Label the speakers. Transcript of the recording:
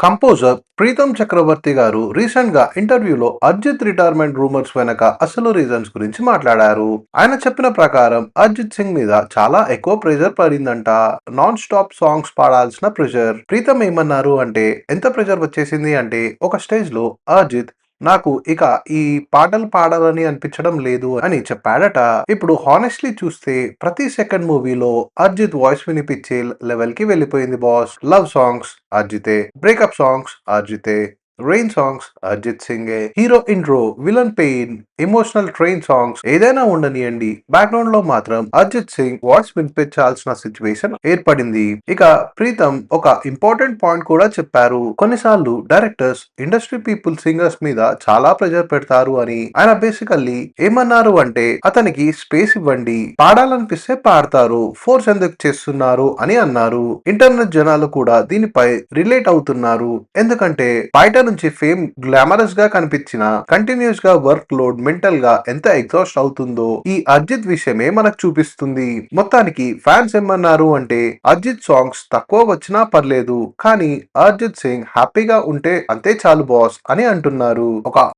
Speaker 1: Composer Pritam చక్రవర్తి గారు recent గా ఇంటర్వ్యూలో అర్జిత్ రిటైర్మెంట్ రూమర్స్ వెనక అసలు రీజన్స్ గురించి మాట్లాడారు. ఆయన చెప్పిన ప్రకారం అర్జిత్ సింగ్ మీద చాలా ఎక్కువ ప్రెషర్ పడిందంట. నాన్ స్టాప్ సాంగ్స్ పాడాల్సిన ప్రెషర్. ప్రీతం ఏమన్నారు అంటే, ఎంత ప్రెషర్ వచ్చేసింది అంటే, ఒక స్టేజ్ లో అర్జిత్ నాకు ఇక ఈ పాటలు పాడాలని అనిపించడం లేదు అని చెప్పాడట. ఇప్పుడు హానెస్ట్లీ చూస్తే ప్రతి సెకండ్ మూవీలో అర్జిత్ వాయిస్ వినిపించే లెవెల్ కి వెళ్ళిపోయింది బాస్. లవ్ సాంగ్స్ అర్జితే, బ్రేకప్ సాంగ్స్ అర్జితే, రెయిన్ సాంగ్స్ అర్జిత్ సింగే, hero intro, villain pain, emotional train songs ఏదైనా ఉండనియండి, బ్యాక్గ్రౌండ్ లో మాత్రం అర్జిత్ సింగ్ వాయిస్ వినిపించాల్సిన సిచ్యువేషన్ ఏర్పడింది. ఇక ప్రీతం ఒక ఇంపార్టెంట్ పాయింట్ కూడా చెప్పారు. కొన్నిసార్లు డైరెక్టర్స్ ఇండస్ట్రీ పీపుల్ సింగర్స్ మీద చాలా ప్రెషర్ పెడతారు అని. ఆయన బేసికల్లీ ఏమన్నారు అంటే, అతనికి స్పేస్ ఇవ్వండి, పాడాలనిపిస్తే పాడతారు, ఫోర్స్ ఎందుకు చేస్తున్నారు అని అన్నారు. ఇంటర్నెట్ జనాలు కూడా దీనిపై రిలేట్ అవుతున్నారు. ఎందుకంటే బయట నుంచి ఫేమ్ గ్లామరస్ గా కనిపించిన కంటిన్యూస్ గా వర్క్ లోడ్ మెంటల్ గా ఎంత ఎగ్జాస్ట్ అవుతుందో ఈ అర్జిత్ విషయమే మనకు చూపిస్తుంది. మొత్తానికి ఫ్యాన్స్ ఏమన్నారు అంటే, అర్జిత్ సాంగ్స్ తక్కువ వచ్చినా పర్లేదు, కానీ అర్జిత్ సింగ్ హ్యాపీగా ఉంటే అంతే చాలు బాస్ అని అంటున్నారు. ఒక